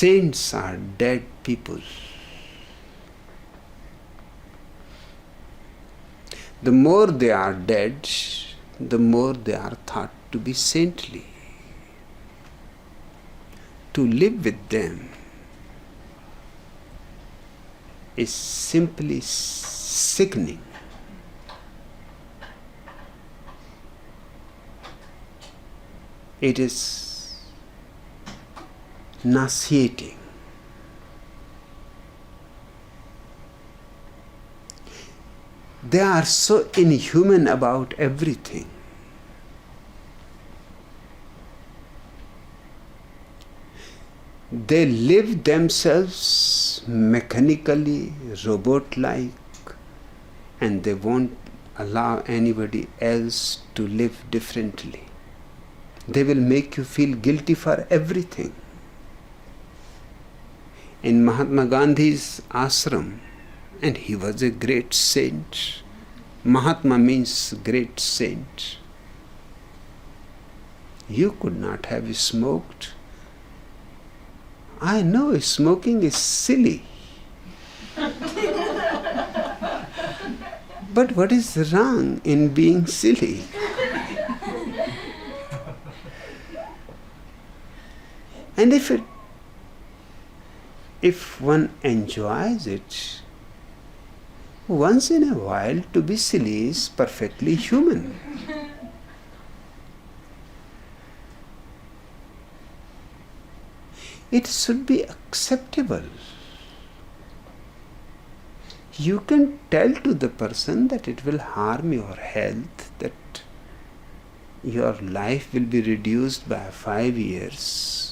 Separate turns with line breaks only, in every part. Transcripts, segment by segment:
Saints are dead people. The more they are dead, the more they are thought to be saintly. To live with them is simply sickening. It is nauseating. They are so inhuman about everything. They live themselves mechanically, robot-like, and they won't allow anybody else to live differently. They will make you feel guilty for everything. In Mahatma Gandhi's ashram, and he was a great saint. Mahatma means great saint. You could not have smoked. I know smoking is silly. But what is wrong in being silly? And if one enjoys it, once in a while to be silly is perfectly human. It should be acceptable. You can tell to the person that it will harm your health, that your life will be reduced by 5 years.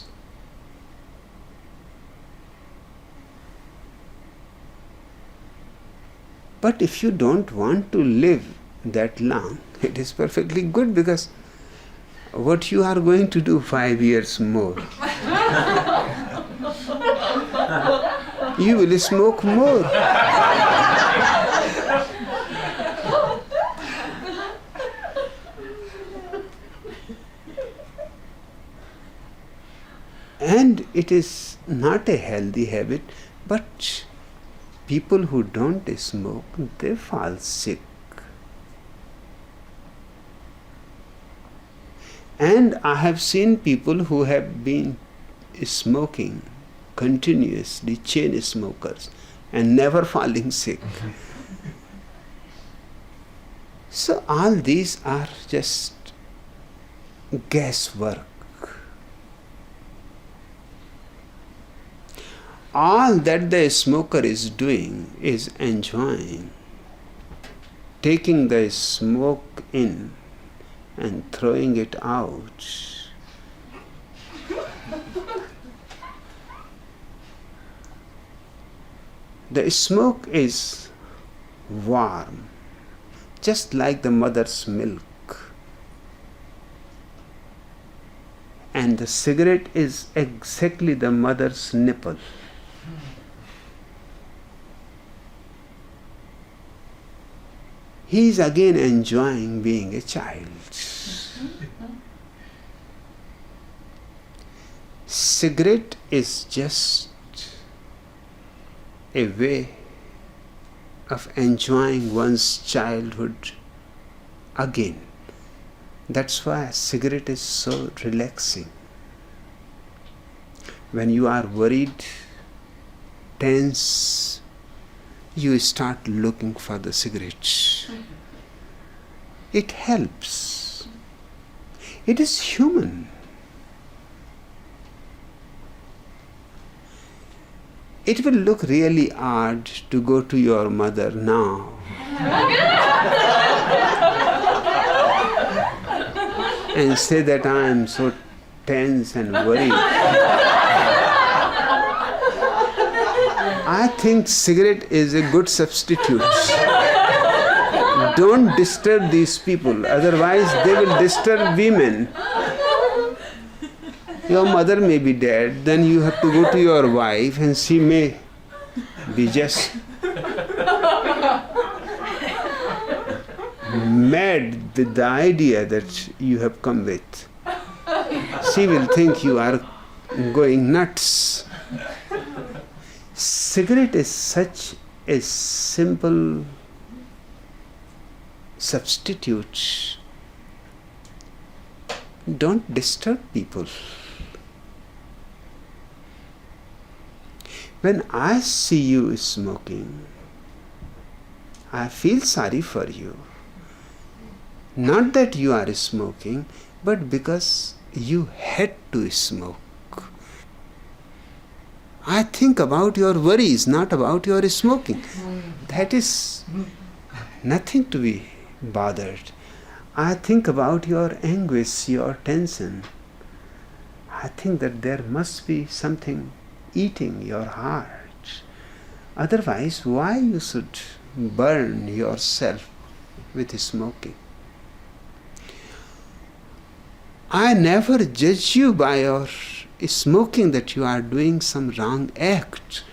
But if you don't want to live that long, it is perfectly good, because what you are going to do 5 years more? You will smoke more. And it is not a healthy habit, but people who don't smoke, they fall sick. And I have seen people who have been smoking continuously, chain smokers, and never falling sick. So all these are just guesswork. All that the smoker is doing is enjoying, taking the smoke in and throwing it out. The smoke is warm, just like the mother's milk. And the cigarette is exactly the mother's nipple. He is again enjoying being a child. Cigarette is just a way of enjoying one's childhood again. That's why a cigarette is so relaxing. When you are worried, tense, you start looking for the cigarette. It helps. It is human. It will look really odd to go to your mother now and say that I am so tense and worried. I think cigarette is a good substitute. Don't disturb these people, otherwise they will disturb women. Your mother may be dead, then you have to go to your wife and she may be just mad with the idea that you have come with. She will think you are going nuts. Cigarette is such a simple substitute. Don't disturb people. When I see you smoking, I feel sorry for you. Not that you are smoking, but because you had to smoke. I think about your worries, not about your smoking. That is nothing to be bothered. I think about your anguish, your tension. I think that there must be something eating your heart. Otherwise, why you should burn yourself with smoking? I never judge you by your smoking that you are doing some wrong act.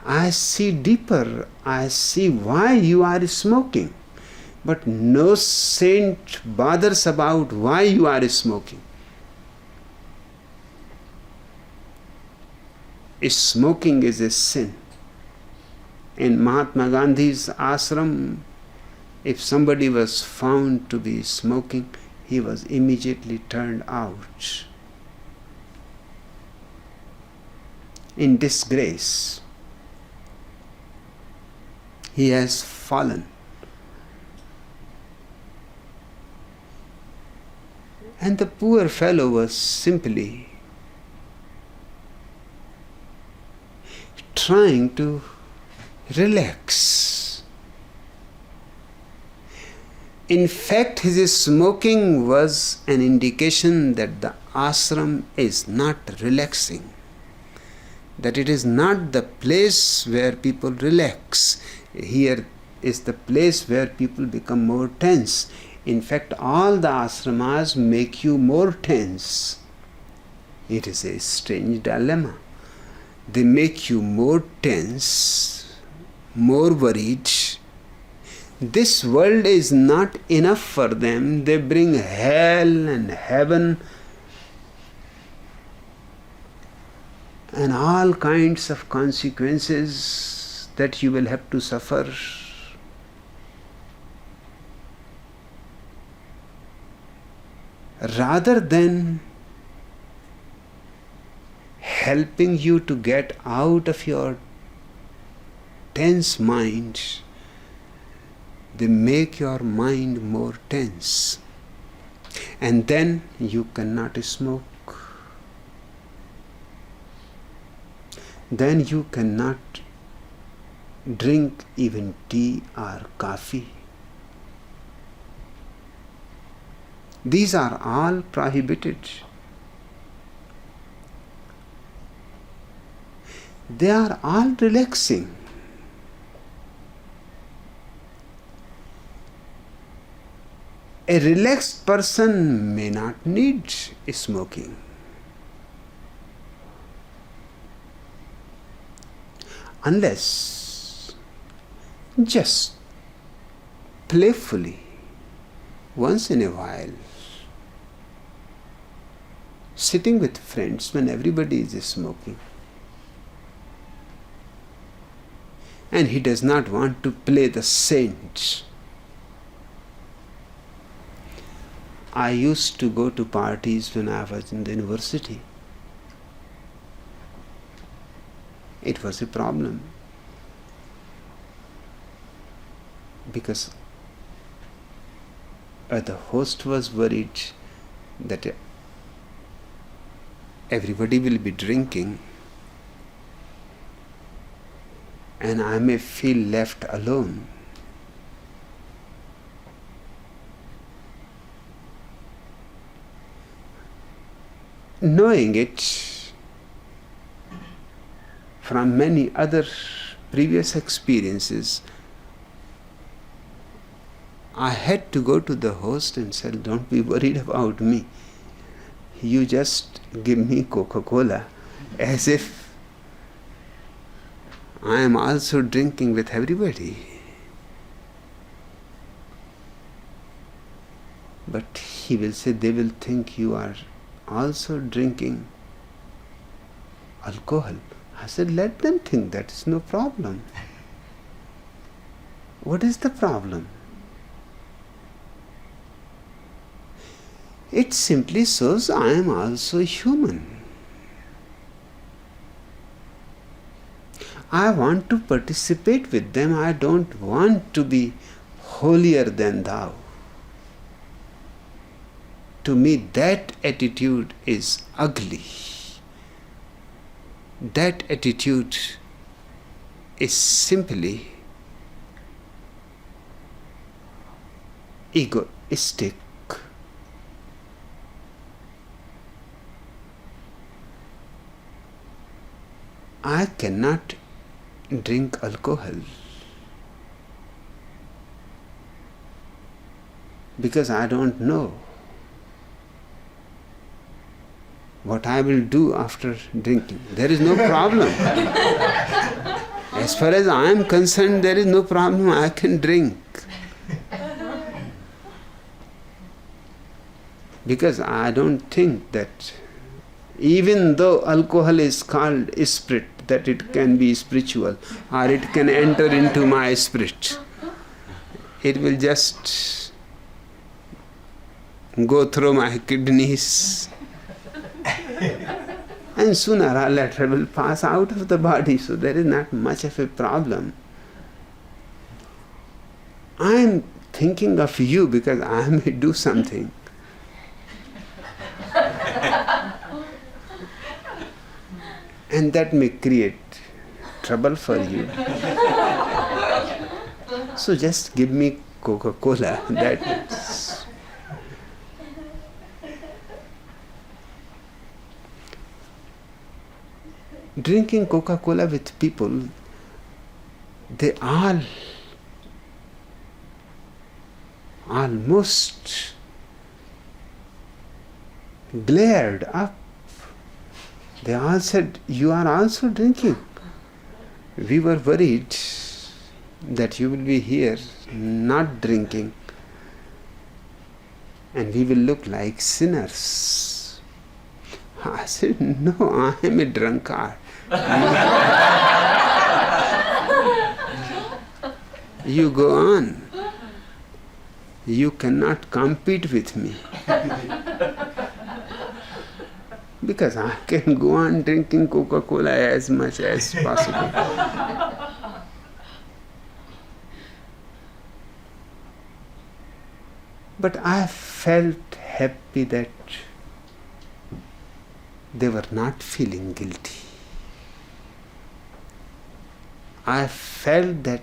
I see deeper. I see why you are smoking. But no saint bothers about why you are smoking. Smoking is a sin. In Mahatma Gandhi's ashram, if somebody was found to be smoking, he was immediately turned out in disgrace. He has fallen. And the poor fellow was simply trying to relax. In fact, his smoking was an indication that the ashram is not relaxing, that it is not the place where people relax. Here is the place where people become more tense. In fact, all the ashramas make you more tense. It is a strange dilemma. They make you more tense, more worried. This world is not enough for them. They bring hell and heaven and all kinds of consequences that you will have to suffer. Rather than helping you to get out of your tense mind, they make your mind more tense. And then you cannot smoke. Then you cannot drink even tea or coffee. These are all prohibited. They are all relaxing. A relaxed person may not need smoking. Unless just playfully, once in a while, sitting with friends when everybody is smoking, and he does not want to play the saint. I used to go to parties when I was in the university. It was a problem because the host was worried that everybody will be drinking and I may feel left alone. Knowing it from many other previous experiences, I had to go to the host and say, don't be worried about me. You just give me Coca-Cola, as if I am also drinking with everybody. But he will say, they will think you are also drinking alcohol. I said, let them think, that is no problem. What is the problem? It simply shows I am also human. I want to participate with them. I don't want to be holier than thou. To me, that attitude is ugly. That attitude is simply egoistic. I cannot drink alcohol because I don't know what I will do after drinking. There is no problem. As far as I am concerned, there is no problem. I can drink. Because I don't think that even though alcohol is called spirit, that it can be spiritual or it can enter into my spirit. It will just go through my kidneys and sooner or later will pass out of the body, so there is not much of a problem. I am thinking of you because I may do something. And that may create trouble for you. So just give me Coca-Cola. That's drinking Coca-Cola with people, they all almost glared up. They all said, you are also drinking. We were worried that you will be here not drinking and we will look like sinners. I said, no, I am a drunkard. You go on. You cannot compete with me. Because I can go on drinking Coca-Cola as much as possible. But I felt happy that they were not feeling guilty. I felt that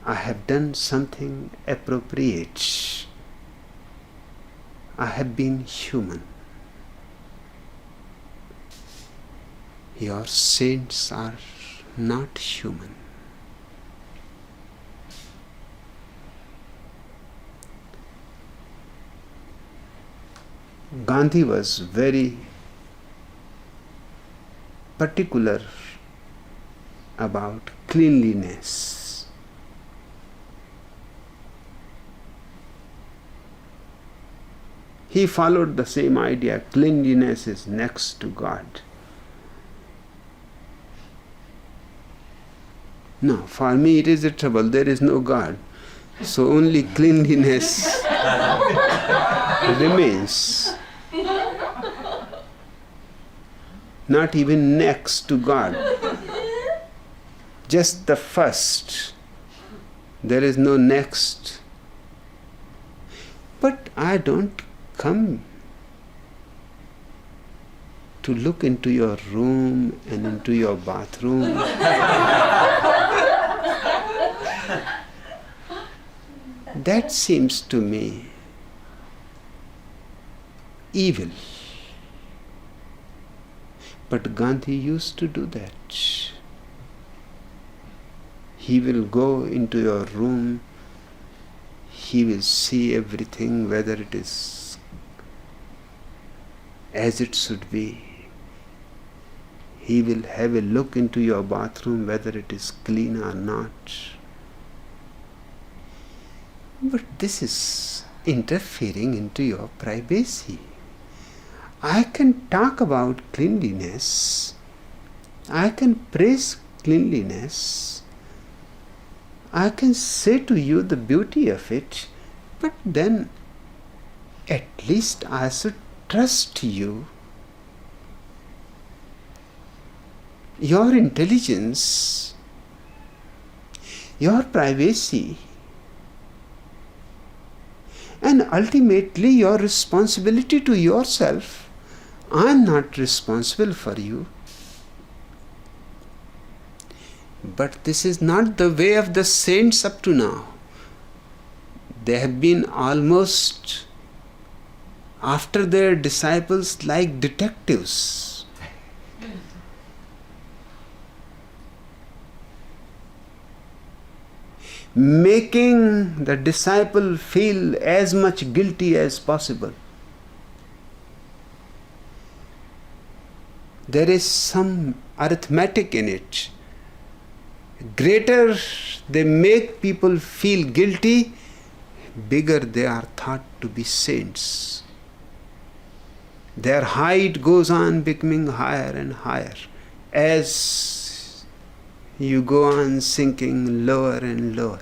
I have done something appropriate. I have been human. Your saints are not human. Gandhi was very particular about cleanliness. He followed the same idea, cleanliness is next to God. No, for me it is a trouble, there is no God. So only cleanliness remains. Not even next to God. Just the first. There is no next. But I don't come to look into your room and into your bathroom. That seems to me evil. But Gandhi used to do that. He will go into your room, he will see everything, whether it is as it should be. He will have a look into your bathroom, whether it is clean or not. But this is interfering into your privacy. I can talk about cleanliness, I can praise cleanliness, I can say to you the beauty of it, but then at least I should trust you. Your intelligence, your privacy, and ultimately your responsibility to yourself. I am not responsible for you. But this is not the way of the saints up to now. They have been almost after their disciples like detectives. Making the disciple feel as much guilty as possible. There is some arithmetic in it. Greater they make people feel guilty, bigger they are thought to be saints. Their height goes on becoming higher and higher as you go on sinking lower and lower.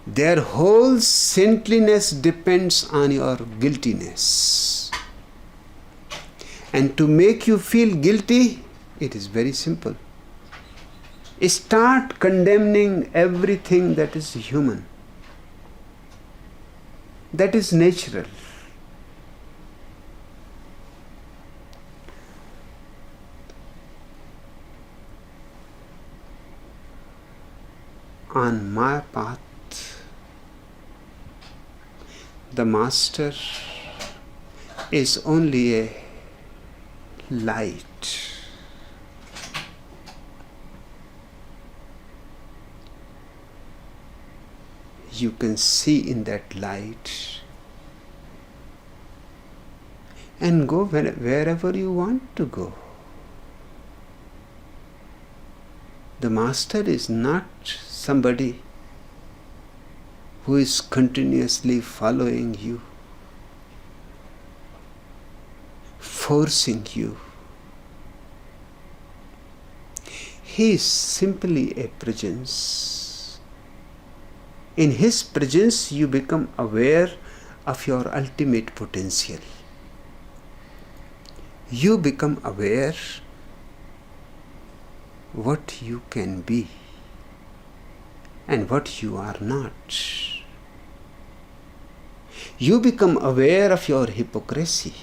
Their whole saintliness depends on your guiltiness. And to make you feel guilty, it is very simple. Start condemning everything that is human, that is natural. On my path, the Master is only a light. You can see in that light and go wherever you want to go. The Master is not somebody who is continuously following you, forcing you. He is simply a presence. In His presence you become aware of your ultimate potential. You become aware what you can be and what you are not. You become aware of your hypocrisy.